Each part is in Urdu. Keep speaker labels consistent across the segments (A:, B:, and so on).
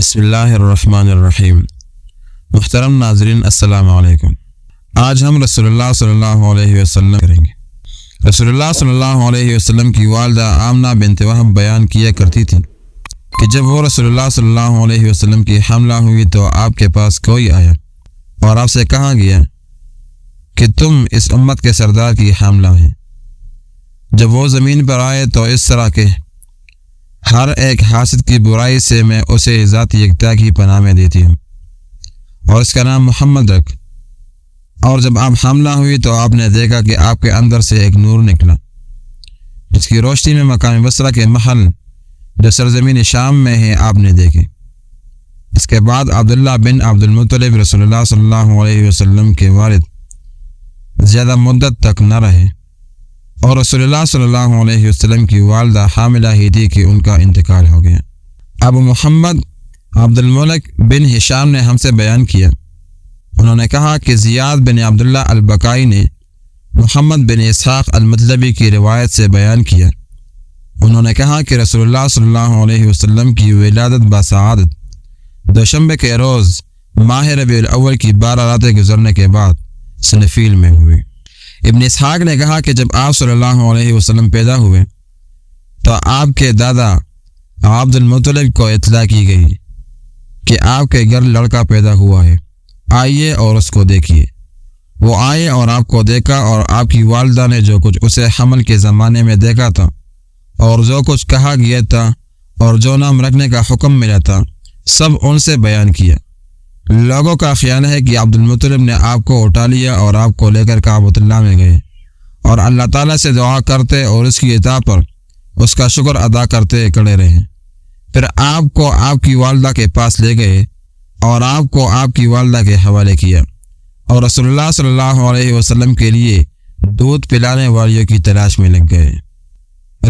A: بسم اللہ الرحمن الرحیم۔ محترم ناظرین السلام علیکم۔ آج ہم رسول اللہ صلی اللہ علیہ وسلم کریں گے۔ رسول اللہ صلی اللہ علیہ وسلم کی والدہ آمنہ بنت وہب بیان کیا کرتی تھی کہ جب وہ رسول اللہ صلی اللہ علیہ وسلم کی حاملہ ہوئی تو آپ کے پاس کوئی آیا اور آپ سے کہا گیا کہ تم اس امت کے سردار کی حاملہ ہیں۔ جب وہ زمین پر آئے تو اس طرح کے ہر ایک حاسد کی برائی سے میں اسے ذات یکتا کی پناہ میں دیتی ہوں اور اس کا نام محمد رکھ۔ اور جب آپ حاملہ ہوئی تو آپ نے دیکھا کہ آپ کے اندر سے ایک نور نکلا جس کی روشنی میں مقام بصرہ کے محل جو سرزمین شام میں ہے آپ نے دیکھے۔ اس کے بعد عبداللہ بن عبد المطلب رسول اللہ صلی اللہ علیہ وسلم کے والد زیادہ مدت تک نہ رہے اور رسول اللہ صلی اللہ علیہ وسلم کی والدہ حاملہ ہی تھی کہ ان کا انتقال ہو گیا۔ ابو محمد عبد الملک بن ہشام نے ہم سے بیان کیا، انہوں نے کہا کہ زیاد بن عبداللہ البکائی نے محمد بن اسحاق المطلبی کی روایت سے بیان کیا، انہوں نے کہا کہ رسول اللہ صلی اللہ علیہ وسلم کی ولادت بسعادت دوشنبے کے روز ماہ ربیع الاول کی 12 راتیں گزرنے کے بعد سنفیل میں ہوئی۔ ابن اسحاق نے کہا کہ جب آپ صلی اللہ علیہ وسلم پیدا ہوئے تو آپ کے دادا عبد المطلب کو اطلاع کی گئی کہ آپ کے گھر لڑکا پیدا ہوا ہے، آئیے اور اس کو دیکھیے۔ وہ آئے اور آپ کو دیکھا اور آپ کی والدہ نے جو کچھ اسے حمل کے زمانے میں دیکھا تھا اور جو کچھ کہا گیا تھا اور جو نام رکھنے کا حکم ملا تھا سب ان سے بیان کیا۔ لوگوں کا خیال ہے کہ عبد المطلب نے آپ کو اٹھا لیا اور آپ کو لے کر کعبۃ اللہ میں گئے اور اللہ تعالیٰ سے دعا کرتے اور اس کی اطاعت پر اس کا شکر ادا کرتے کھڑے رہے۔ پھر آپ کو آپ کی والدہ کے پاس لے گئے اور آپ کو آپ کی والدہ کے حوالے کیا اور رسول اللہ صلی اللہ علیہ وسلم کے لیے دودھ پلانے والیوں کی تلاش میں لگ گئے۔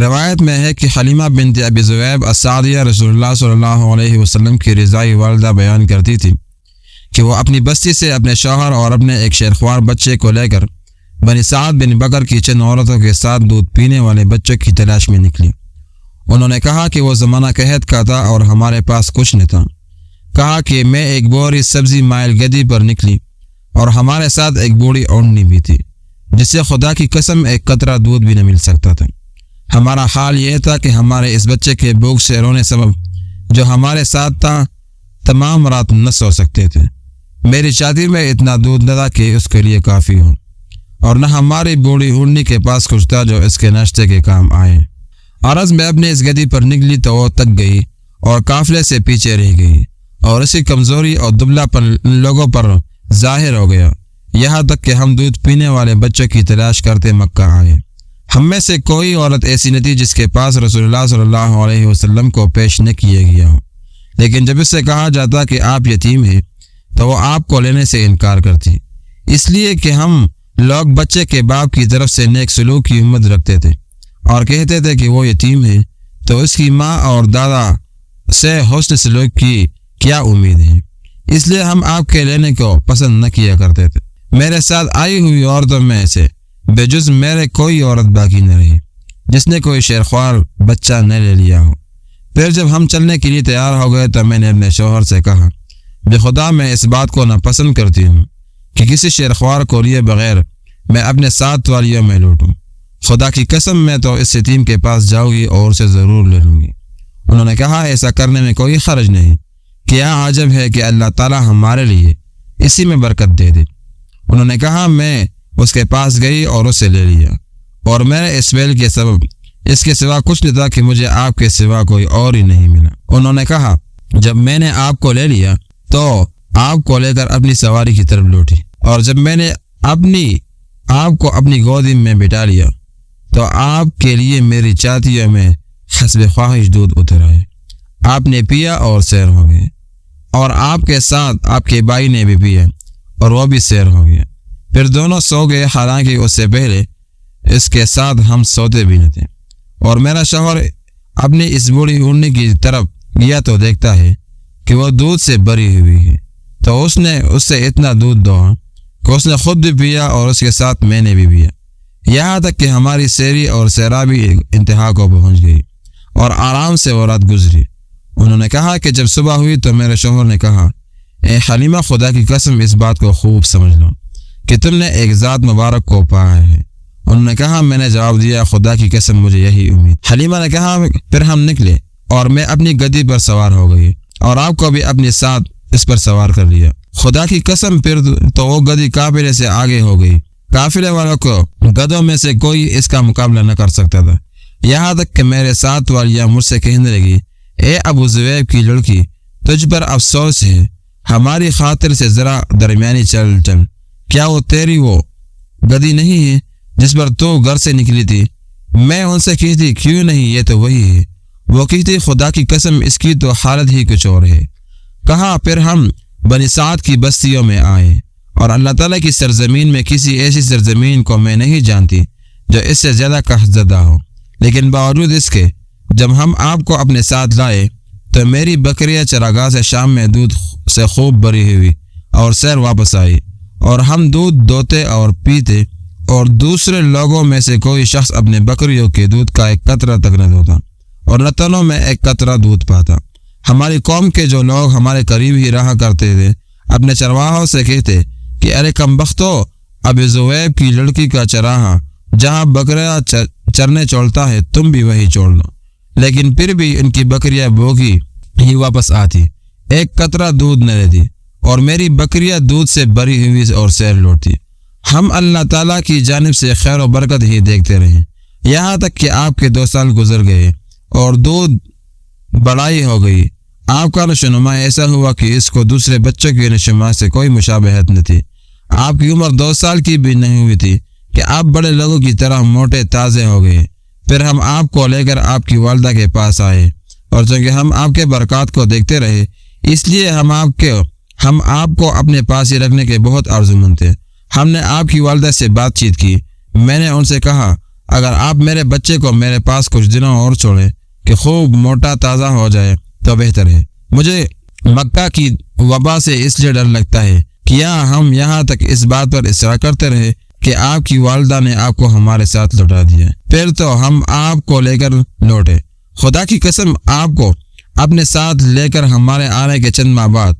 A: روایت میں ہے کہ حلیمہ بنت ابی ذؤیب السعدیہ رسول اللہ صلی اللہ علیہ وسلم کی رضائی والدہ بیان کرتی تھی کہ وہ اپنی بستی سے اپنے شوہر اور اپنے ایک شیرخوار بچے کو لے کر بنی سعد بن بکر کی چند عورتوں کے ساتھ دودھ پینے والے بچوں کی تلاش میں نکلی۔ انہوں نے کہا کہ وہ زمانہ قحط کا تھا اور ہمارے پاس کچھ نہ تھا۔ کہا کہ میں ایک بوری سبزی مائل گدی پر نکلی اور ہمارے ساتھ ایک بوڑھی اونٹنی بھی تھی جس سے خدا کی قسم ایک قطرہ دودھ بھی نہ مل سکتا تھا۔ ہمارا حال یہ تھا کہ ہمارے اس بچے کے بھوک سے رونے سبب جو ہمارے ساتھ تھا تمام رات نہ سو سکتے تھے۔ میری چھاتی میں اتنا دودھ نہ تھا کہ اس کے لیے کافی ہو اور نہ ہماری بوڑھی اونٹنی کے پاس کچھ تھا جو اس کے ناشتے کے کام آئے۔ عرض میں اپنے اس گدی پر نکلی تو وہ تک گئی اور قافلے سے پیچھے رہ گئی اور اسی کمزوری اور دبلا پن لوگوں پر ظاہر ہو گیا، یہاں تک کہ ہم دودھ پینے والے بچوں کی تلاش کرتے مکہ آئے۔ ہم میں سے کوئی عورت ایسی نہ تھی جس کے پاس رسول اللہ صلی اللہ علیہ وسلم کو پیش نہ کیا گیا ہو، لیکن جب اس سے کہا جاتا کہ آپ یتیم ہیں تو وہ آپ کو لینے سے انکار کرتی، اس لیے کہ ہم لوگ بچے کے باپ کی طرف سے نیک سلوک کی امید رکھتے تھے اور کہتے تھے کہ وہ یتیم ہے تو اس کی ماں اور دادا سے حسن سلوک کی کیا امید ہے، اس لیے ہم آپ کے لینے کو پسند نہ کیا کرتے تھے۔ میرے ساتھ آئی ہوئی عورتوں میں سے بے جز میرے کوئی عورت باقی نہ رہی جس نے کوئی شیرخوار بچہ نہ لے لیا ہو۔ پھر جب ہم چلنے کے لیے تیار ہو گئے تو میں نے اپنے شوہر سے کہا، بے خدا میں اس بات کو ناپسند کرتی ہوں کہ کسی شیرخوار کو لیے بغیر میں اپنے ساتھ والیوں میں لوٹوں۔ خدا کی قسم میں تو اس یتیم کے پاس جاؤں گی اور اسے ضرور لے لوں گی۔ انہوں نے کہا ایسا کرنے میں کوئی حرج نہیں، کیا عجب ہے کہ اللہ تعالیٰ ہمارے لیے اسی میں برکت دے دے۔ انہوں نے کہا میں اس کے پاس گئی اور اسے لے لیا اور میرے اس فعل کے سبب اس کے سوا کچھ نہیں تھا کہ مجھے آپ کے سوا کوئی اور ہی نہیں ملا۔ انہوں نے کہا جب میں نے آپ کو لے لیا تو آپ کو لے کر اپنی سواری کی طرف لوٹی اور جب میں نے آپ کو اپنی گودی میں بٹھا لیا تو آپ کے لیے میری چھاتیوں میں حسب خواہش دودھ اتر آئے، آپ نے پیا اور سیر ہو گئے اور آپ کے ساتھ آپ کے بھائی نے بھی پیا اور وہ بھی سیر ہو گیا۔ پھر دونوں سو گئے، حالانکہ اس سے پہلے اس کے ساتھ ہم سوتے بھی نہ تھے۔ اور میرا شوہر اپنی اس بوڑھی اونٹنی کی طرف گیا تو دیکھتا ہے کہ وہ دودھ سے بھری ہوئی ہے، تو اس نے اس سے اتنا دودھ دہا کہ اس نے خود بھی پیا اور اس کے ساتھ میں نے بھی پیا، یہاں تک کہ ہماری سیری اور سیرابی انتہا کو پہنچ گئی اور آرام سے وہ رات گزری انہوں نے کہا کہ جب صبح ہوئی تو میرے شوہر نے کہا، اے حلیمہ، خدا کی قسم اس بات کو خوب سمجھ لو کہ تم نے ایک ذات مبارک کو پایا ہے۔ انہوں نے کہا، میں نے جواب دیا، خدا کی قسم مجھے یہی امید۔ حلیمہ نے کہا، پھر ہم نکلے اور میں اپنی گدی پر سوار ہو گئی اور آپ کو بھی اپنے ساتھ اس پر سوار کر لیا۔ خدا کی قسم پھر تو وہ گدی قافلے سے آگے ہو گئی۔ قافلے والوں کو گدھوں میں سے کوئی اس کا مقابلہ نہ کر سکتا تھا، یہاں تک کہ میرے ساتھ والیاں مجھ سے کہنے لگی، اے ابو زبیب کی لڑکی، تجھ پر افسوس ہے، ہماری خاطر سے ذرا درمیانی چل۔ کیا وہ تیری وہ گدی نہیں ہے جس پر تو گھر سے نکلی تھی؟ میں ان سے کہتی، کیوں نہیں، یہ تو وہی ہے۔ وہ کہتی، خدا کی قسم اس کی تو حالت ہی کچھ اور ہے۔ کہا، پھر ہم بنی سعد کی بستیوں میں آئے اور اللہ تعالیٰ کی سرزمین میں کسی ایسی سرزمین کو میں نہیں جانتی جو اس سے زیادہ قحط زدہ ہو، لیکن باوجود اس کے جب ہم آپ کو اپنے ساتھ لائے تو میری بکریاں چراگاہ سے شام میں دودھ سے خوب بھری ہوئی اور سیر واپس آئی، اور ہم دودھ دوتے اور پیتے، اور دوسرے لوگوں میں سے کوئی شخص اپنے بکریوں کے دودھ کا ایک قطرہ تک نہ دھوتا اور نہ تنوں میں ایک قطرہ دودھ پاتا۔ ہماری قوم کے جو لوگ ہمارے قریب ہی رہا کرتے تھے اپنے چرواہوں سے کہتے کہ ارے کم بختو، ابو زبیب کی لڑکی کا چراہا جہاں بکریاں چرنے چھوڑتا ہے تم بھی وہی چھوڑ لو، لیکن پھر بھی ان کی بکریاں بھوکی ہی واپس آتی، ایک قطرہ دودھ نہ لیتی، اور میری بکریاں دودھ سے بھری ہوئی اور سیر لوٹتی۔ ہم اللہ تعالیٰ کی جانب سے خیر و برکت ہی دیکھتے رہے، یہاں تک کہ آپ کے 2 سال گزر گئے اور دودھ بڑائی ہو گئی۔ آپ کا نشوونما ایسا ہوا کہ اس کو دوسرے بچوں کی نشوونما سے کوئی مشابہت نہ تھی۔ آپ کی عمر 2 سال کی بھی نہیں ہوئی تھی کہ آپ بڑے لوگوں کی طرح موٹے تازے ہو گئے۔ پھر ہم آپ کو لے کر آپ کی والدہ کے پاس آئے، اور چونکہ ہم آپ کے برکات کو دیکھتے رہے اس لیے ہم آپ کو اپنے پاس ہی رکھنے کے بہت آرزومند تھے۔ ہم نے آپ کی والدہ سے بات چیت کی۔ میں نے ان سے کہا، اگر آپ میرے بچے کو میرے پاس کچھ دنوں اور چھوڑیں کہ خوب موٹا تازہ ہو جائے تو بہتر ہے۔ مجھے مکہ کی وبا سے اس لیے ڈر لگتا ہے کہ ہم یہاں تک اس بات پر اصرار کرتے رہے کہ آپ کی والدہ نے آپ کو ہمارے ساتھ لوٹا دیا، پھر تو ہم آپ کو لے کر لوٹے۔ خدا کی قسم آپ کو اپنے ساتھ لے کر ہمارے آنے کے چند ماہ بعد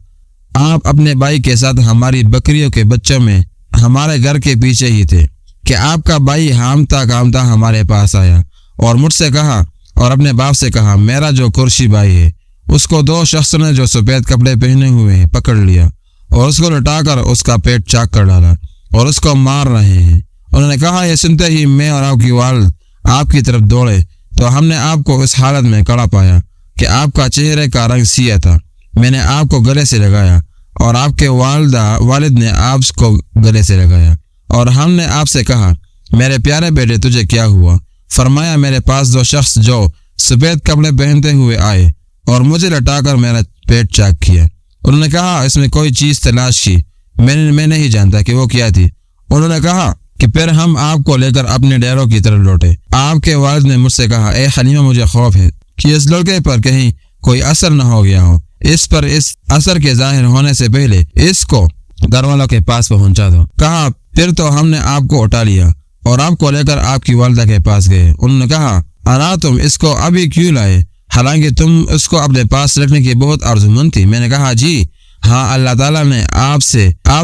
A: آپ اپنے بھائی کے ساتھ ہماری بکریوں کے بچوں میں ہمارے گھر کے پیچھے ہی تھے کہ آپ کا بھائی ہامتا کامتا ہمارے پاس آیا اور مجھ سے کہا اور اپنے باپ سے کہا، میرا جو قریشی بھائی ہے اس کو 2 شخصوں نے جو سفید کپڑے پہنے ہوئے ہیں پکڑ لیا اور اس کو لٹا کر اس کا پیٹ چاک کر ڈالا اور اس کو مار رہے ہیں۔ انہوں نے کہا، یہ سنتے ہی میں اور آپ کی والد آپ کی طرف دوڑے تو ہم نے آپ کو اس حالت میں کڑا پایا کہ آپ کا چہرے کا رنگ سیاہ تھا۔ میں نے آپ کو گلے سے لگایا اور آپ کے والد نے آپ کو گلے سے لگایا، اور ہم نے آپ سے کہا، میرے پیارے بیٹے تجھے کیا ہوا؟ فرمایا، میرے پاس 2 شخص جو سفید کپڑے پہنتے ہوئے آئے اور مجھے لٹا کر میرا پیٹ چاک کیا۔ انہوں نے کہا، اس میں کوئی چیز تلاش کی، میں نہیں جانتا کہ وہ کیا تھی۔ انہوں نے کہا کہ پھر ہم آپ کو لے کر اپنے ڈیروں کی طرف لوٹے۔ آپ کے والد نے مجھ سے کہا، اے حلیمہ، مجھے خوف ہے کہ اس لڑکے پر کہیں کوئی اثر نہ ہو گیا ہو، اس پر اس اثر کے ظاہر ہونے سے پہلے اس کو گھر والوں کے پاس پہنچا دو۔ کہا، پھر تو ہم نے آپ کو اٹھا لیا اور آپ کو لے کر آپ کی والدہ کے پاس گئے۔ انہوں نے کہا، انا تم اس کو ابھی کیوں لائے، حالانکہ تم اس کو اپنے پاس رکھنے کی بہت آرزومند تھی؟ میں نے کہا، جی ہاں، اللہ تعالیٰ نے آپ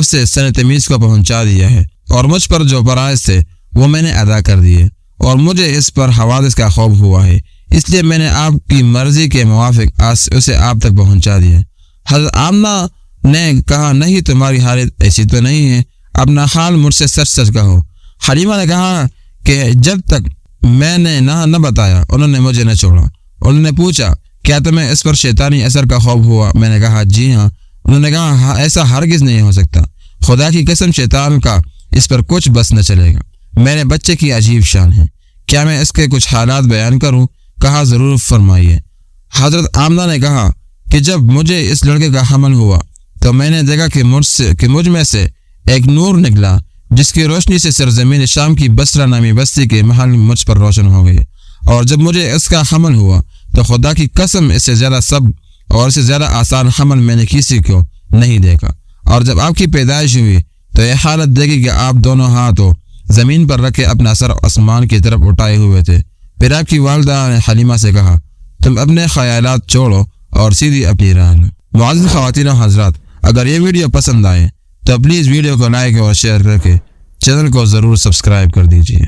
A: سے سن تمیز کو پہنچا دیا ہے، اور مجھ پر جو فرائض تھے وہ میں نے ادا کر دیے، اور مجھے اس پر حوادث کا خوف ہوا ہے، اس لیے میں نے آپ کی مرضی کے موافق اسے آپ تک پہنچا دیا۔ حضرت آمنہ نے کہا، نہیں، تمہاری حالت ایسی تو نہیں ہے، اپنا حال مجھ سے سچ سچ کہو۔ حلیمہ نے کہا کہ جب تک میں نے نہ بتایا انہوں نے مجھے نہ چھوڑا۔ انہوں نے پوچھا، کیا تمہیں اس پر شیطانی اثر کا خوف ہوا؟ میں نے کہا، جی ہاں۔ انہوں نے کہا، ایسا ہرگز نہیں ہو سکتا، خدا کی قسم شیطان کا اس پر کچھ بس نہ چلے گا۔ میرے بچے کی عجیب شان ہے، کیا میں اس کے کچھ حالات بیان کروں؟ کہا، ضرور فرمائیے۔ حضرت آمنہ نے کہا کہ جب مجھے اس لڑکے کا حمل ہوا تو میں نے دیکھا کہ مجھ میں سے ایک نور نکلا جس کی روشنی سے سرزمین شام کی بصرہ نامی بستی کے محل مجھ پر روشن ہو گئے، اور جب مجھے اس کا حمل ہوا تو خدا کی قسم اس سے زیادہ سب اور اس سے زیادہ آسان حمل میں نے کسی کو نہیں دیکھا۔ اور جب آپ کی پیدائش ہوئی تو یہ حالت دیکھی کہ آپ دونوں ہاتھوں زمین پر رکھے اپنا سر آسمان کی طرف اٹھائے ہوئے تھے۔ پھر آپ کی والدہ نے حلیمہ سے کہا، تم اپنے خیالات چھوڑو اور سیدھی اپنی راہ لو۔ معزز خواتین و حضرات، اگر یہ ویڈیو پسند آئے تو پلیز ویڈیو کو لائک اور شیئر کر کے چینل کو ضرور سبسکرائب کر دیجیے۔